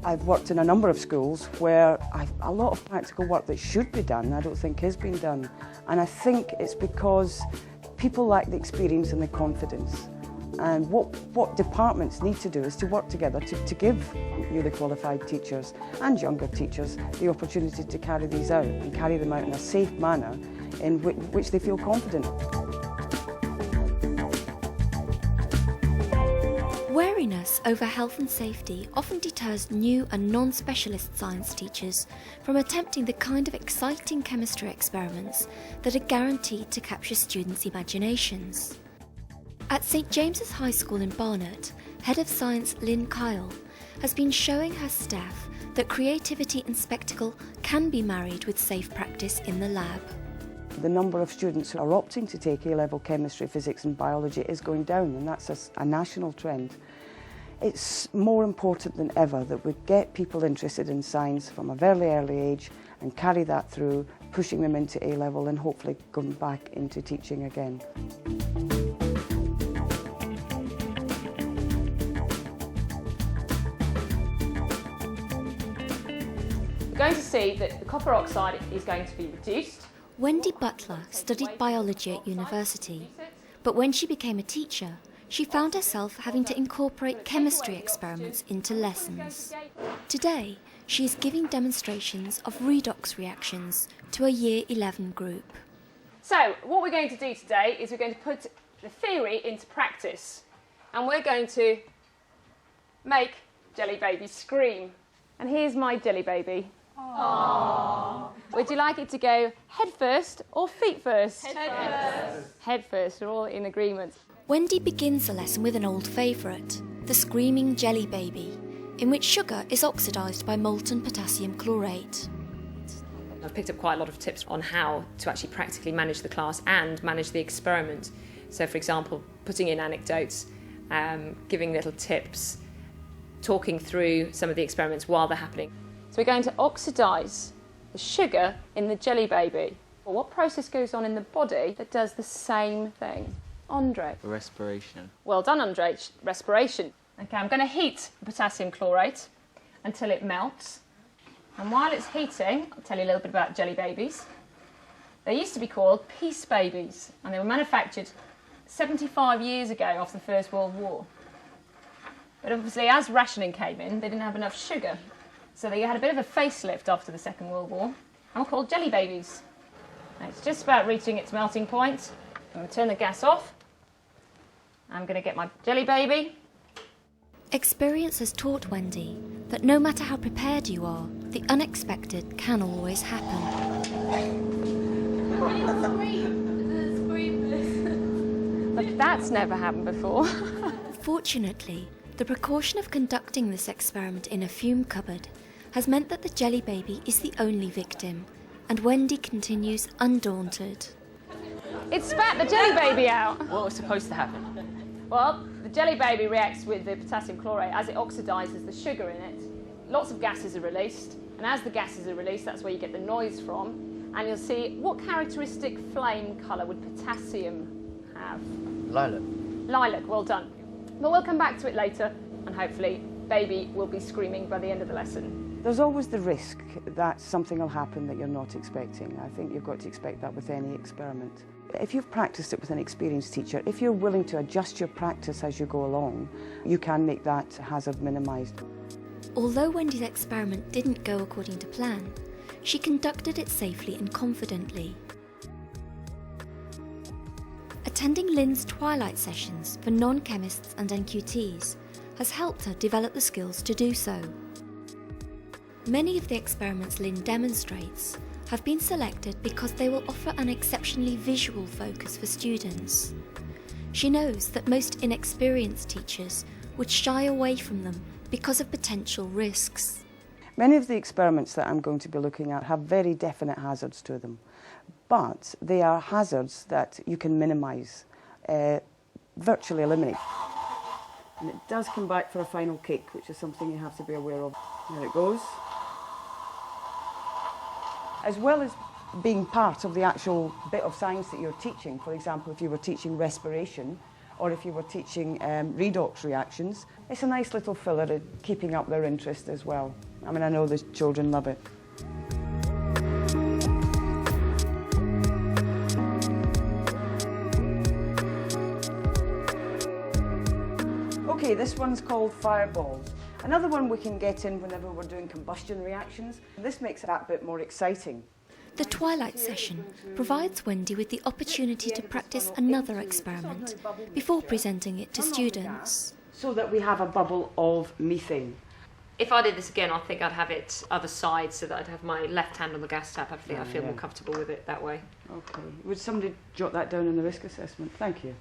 I've worked in a number of schools where a lot of practical work that should be done, I don't think is being done. And I think it's because people lack the experience and the confidence. And what departments need to do is to work together to give newly qualified teachers and younger teachers the opportunity to carry these out and carry them out in a safe manner in which they feel confident. Wariness over health and safety often deters new and non-specialist science teachers from attempting the kind of exciting chemistry experiments that are guaranteed to capture students' imaginations. At St James's High School in Barnet, Head of Science Lynn Kyle has been showing her staff that creativity and spectacle can be married with safe practice in the lab. The number of students who are opting to take A-level chemistry, physics and biology is going down, and that's a national trend. It's more important than ever that we get people interested in science from a very early age and carry that through, pushing them into A-level and hopefully going back into teaching again. We're going to see that the copper oxide is going to be reduced. Wendy Butler studied biology at university, but when she became a teacher, she found herself having to incorporate chemistry experiments into lessons. Today, she is giving demonstrations of redox reactions to a Year 11 group. So, what we're going to do today is we're going to put the theory into practice, and we're going to make Jelly Baby scream. And here's my Jelly Baby. Aww. Would you like it to go head first or feet first? Head first. Head first, we're all in agreement. Wendy begins the lesson with an old favourite, the screaming Jelly Baby, in which sugar is oxidised by molten potassium chlorate. I've picked up quite a lot of tips on how to actually practically manage the class and manage the experiment. So, for example, putting in anecdotes, giving little tips, talking through some of the experiments while they're happening. So we're going to oxidise the sugar in the Jelly Baby. Well, what process goes on in the body that does the same thing? Andre? Respiration. Well done, Andre. Respiration. Okay, I'm going to heat the potassium chlorate until it melts. And while it's heating, I'll tell you a little bit about Jelly Babies. They used to be called Peace Babies, and they were manufactured 75 years ago after the First World War. But obviously, as rationing came in, they didn't have enough sugar. So they had a bit of a facelift after the Second World War, and were called Jelly Babies. Now, it's just about reaching its melting point. I'm going to turn the gas off. I'm going to get my Jelly Baby. Experience has taught Wendy that no matter how prepared you are, the unexpected can always happen. But that's never happened before. Fortunately, the precaution of conducting this experiment in a fume cupboard has meant that the Jelly Baby is the only victim, and Wendy continues undaunted. It spat the Jelly Baby out. What was supposed to happen? Well, the Jelly Baby reacts with the potassium chlorate as it oxidises the sugar in it. Lots of gases are released, and as the gases are released, that's where you get the noise from. And you'll see, what characteristic flame colour would potassium have? Lilac. Lilac, well done. But we'll come back to it later, and hopefully Baby will be screaming by the end of the lesson. There's always the risk that something will happen that you're not expecting. I think you've got to expect that with any experiment. If you've practiced it with an experienced teacher, if you're willing to adjust your practice as you go along, you can make that hazard minimised. Although Wendy's experiment didn't go according to plan, she conducted it safely and confidently. Attending Lynn's twilight sessions for non-chemists and NQTs has helped her develop the skills to do so. Many of the experiments Lynn demonstrates have been selected because they will offer an exceptionally visual focus for students. She knows that most inexperienced teachers would shy away from them because of potential risks. Many of the experiments that I'm going to be looking at have very definite hazards to them, but they are hazards that you can minimise, virtually eliminate. And it does come back for a final kick, which is something you have to be aware of. There it goes. As well as being part of the actual bit of science that you're teaching, for example, if you were teaching respiration, or if you were teaching redox reactions. It's a nice little filler at keeping up their interest as well. I mean, I know the children love it. Okay, this one's called fireballs. Another one we can get in whenever we're doing combustion reactions. This makes it that bit more exciting. The twilight session provides Wendy with the opportunity to practice another experiment before presenting it to students. So that we have a bubble of methane. If I did this again, I think I'd have it other side so that I'd have my left hand on the gas tap. I think I feel more comfortable with it that way. Okay. Would somebody jot that down in the risk assessment? Thank you.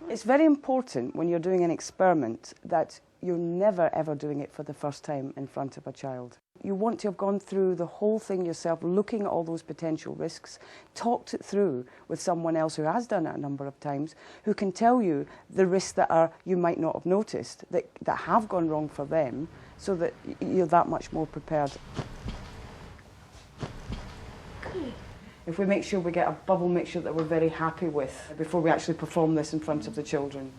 It's very important when you're doing an experiment that you're never ever doing it for the first time in front of a child. You want to have gone through the whole thing yourself, looking at all those potential risks, talked it through with someone else who has done it a number of times, who can tell you the risks that you might not have noticed, that have gone wrong for them, so that you're that much more prepared. If we make sure we get a bubble mixture that we're very happy with before we actually perform this in front of the children.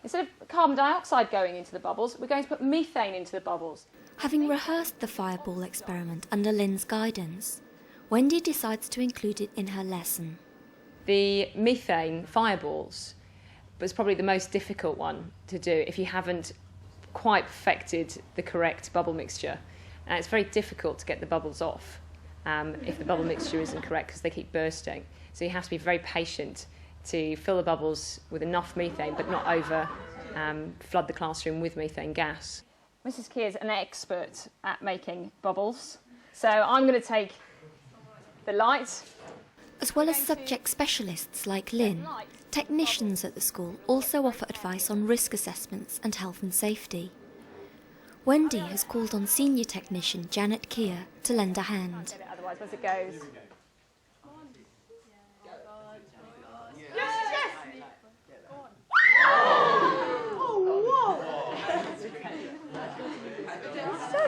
Instead of carbon dioxide going into the bubbles, we're going to put methane into the bubbles. Having rehearsed the fireball experiment under Lynn's guidance, Wendy decides to include it in her lesson. The methane fireballs was probably the most difficult one to do if you haven't quite perfected the correct bubble mixture. And it's very difficult to get the bubbles off if the bubble mixture isn't correct because they keep bursting. So you have to be very patient to fill the bubbles with enough methane but not over flood the classroom with methane gas. Mrs. Key is an expert at making bubbles, so I'm going to take the light. As well as subject specialists like Lynn, technicians at the school also offer advice on risk assessments and health and safety. Wendy has called on senior technician Janet Keir to lend a hand. Otherwise, as it goes.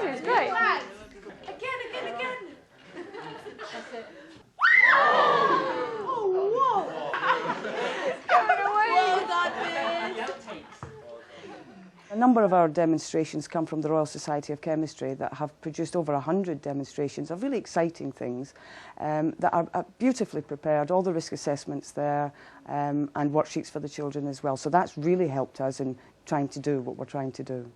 It's great. Again. That's it. A number of our demonstrations come from the Royal Society of Chemistry that have produced over 100 demonstrations of really exciting things that are beautifully prepared, all the risk assessments there and worksheets for the children as well. So that's really helped us in trying to do what we're trying to do.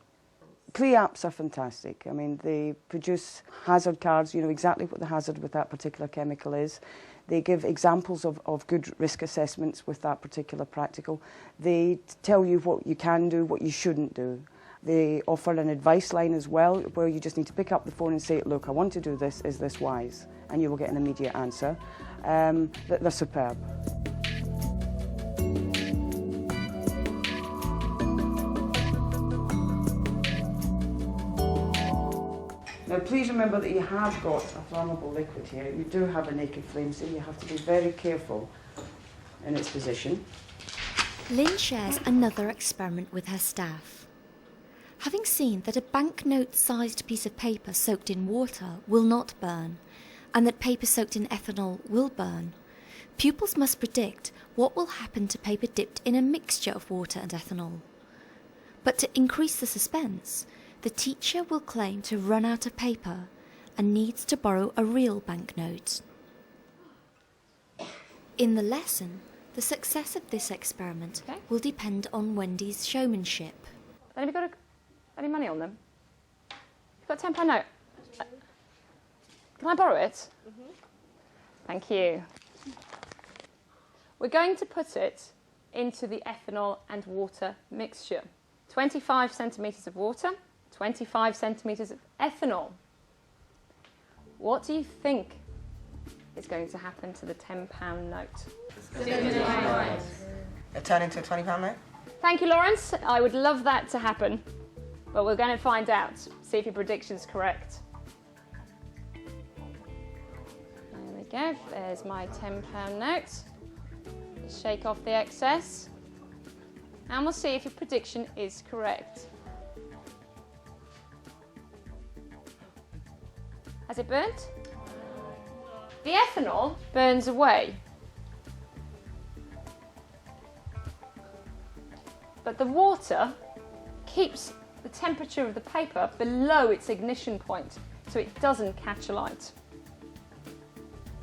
CLE apps are fantastic. I mean, they produce hazard cards, you know exactly what the hazard with that particular chemical is. They give examples of good risk assessments with that particular practical. They tell you what you can do, what you shouldn't do. They offer an advice line as well, where you just need to pick up the phone and say, look, I want to do this, is this wise? And you will get an immediate answer. They're superb. Now please remember that you have got a flammable liquid here. You do have a naked flame, so you have to be very careful in its position. Lynn shares another experiment with her staff. Having seen that a banknote-sized piece of paper soaked in water will not burn, and that paper soaked in ethanol will burn, pupils must predict what will happen to paper dipped in a mixture of water and ethanol. But to increase the suspense, the teacher will claim to run out of paper and needs to borrow a real banknote. In the lesson, the success of this experiment will depend on Wendy's showmanship. Have you got any money on them? You've got a £10 note. Can I borrow it? Thank you. We're going to put it into the ethanol and water mixture. 25 centimetres of water, 25 centimetres of ethanol. What do you think is going to happen to the £10 note? It turned into a £20 note? Thank you, Lawrence. I would love that to happen, but we're going to find out. See if your prediction's correct. There we go. There's my £10 note. Just shake off the excess, and we'll see if your prediction is correct. Has it burnt? The ethanol burns away. but the water keeps the temperature of the paper below its ignition point, so it doesn't catch alight.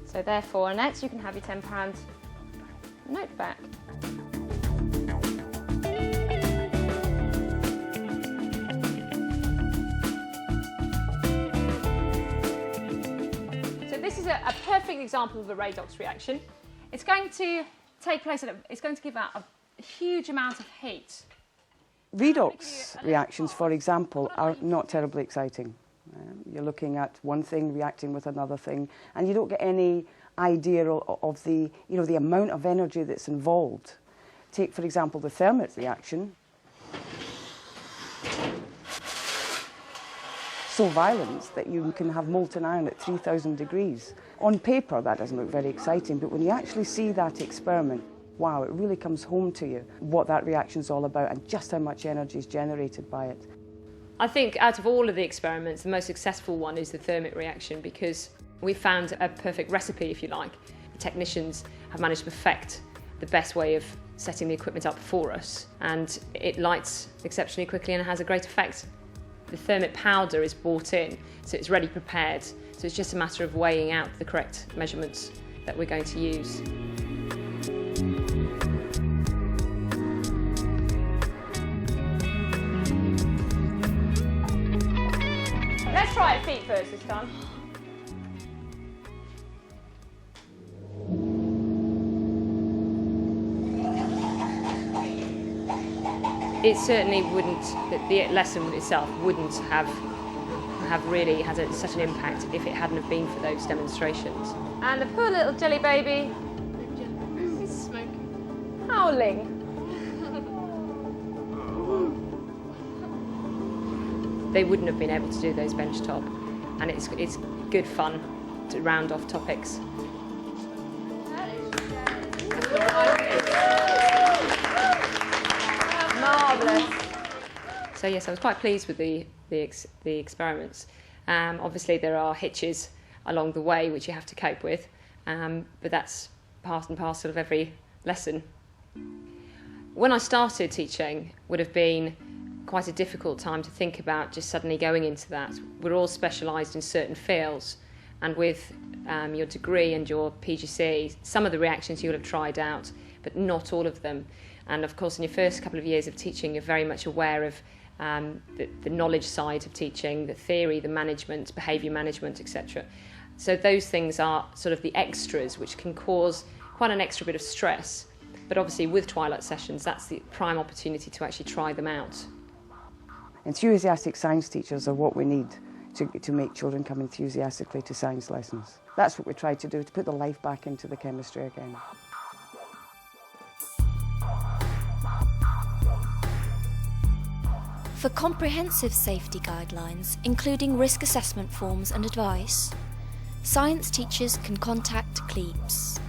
So therefore, Annette, you can have your £10 note back. So this is a perfect example of a redox reaction. It's going to take place, it's going to give out a huge amount of heat. Redox reactions, for example, are not terribly exciting. You're looking at one thing reacting with another thing, and you don't get any idea of the, the amount of energy that's involved. Take, for example, the thermit reaction. So violent that you can have molten iron at 3,000 degrees. On paper, that doesn't look very exciting, but when you actually see that experiment, wow, it really comes home to you what that reaction's all about and just how much energy is generated by it. I think out of all of the experiments, the most successful one is the thermit reaction, because we found a perfect recipe, if you like. The technicians have managed to perfect the best way of setting the equipment up for us, and it lights exceptionally quickly and has a great effect. The thermit powder is bought in, so it's ready prepared, so it's just a matter of weighing out the correct measurements that we're going to use. Let's try it feet first this time. It certainly wouldn't, the lesson itself wouldn't have really had such an impact if it hadn't have been for those demonstrations. And the poor little jelly baby is howling. They wouldn't have been able to do those bench top, and it's good fun to round off topics. Marvellous. So yes, I was quite pleased with the experiments. Obviously there are hitches along the way which you have to cope with, but that's part and parcel of every lesson. When I started teaching, would have been quite a difficult time to think about just suddenly going into that. We're all specialised in certain fields, and with your degree and your PGCE, some of the reactions you'll have tried out, but not all of them. And of course in your first couple of years of teaching, you're very much aware of the knowledge side of teaching, the theory, the management, behaviour management, etc. So those things are sort of the extras which can cause quite an extra bit of stress. But obviously with Twilight sessions, that's the prime opportunity to actually try them out. Enthusiastic science teachers are what we need to make children come enthusiastically to science lessons. That's what we try to do, to put the life back into the chemistry again. For comprehensive safety guidelines, including risk assessment forms and advice, science teachers can contact CLEAPS.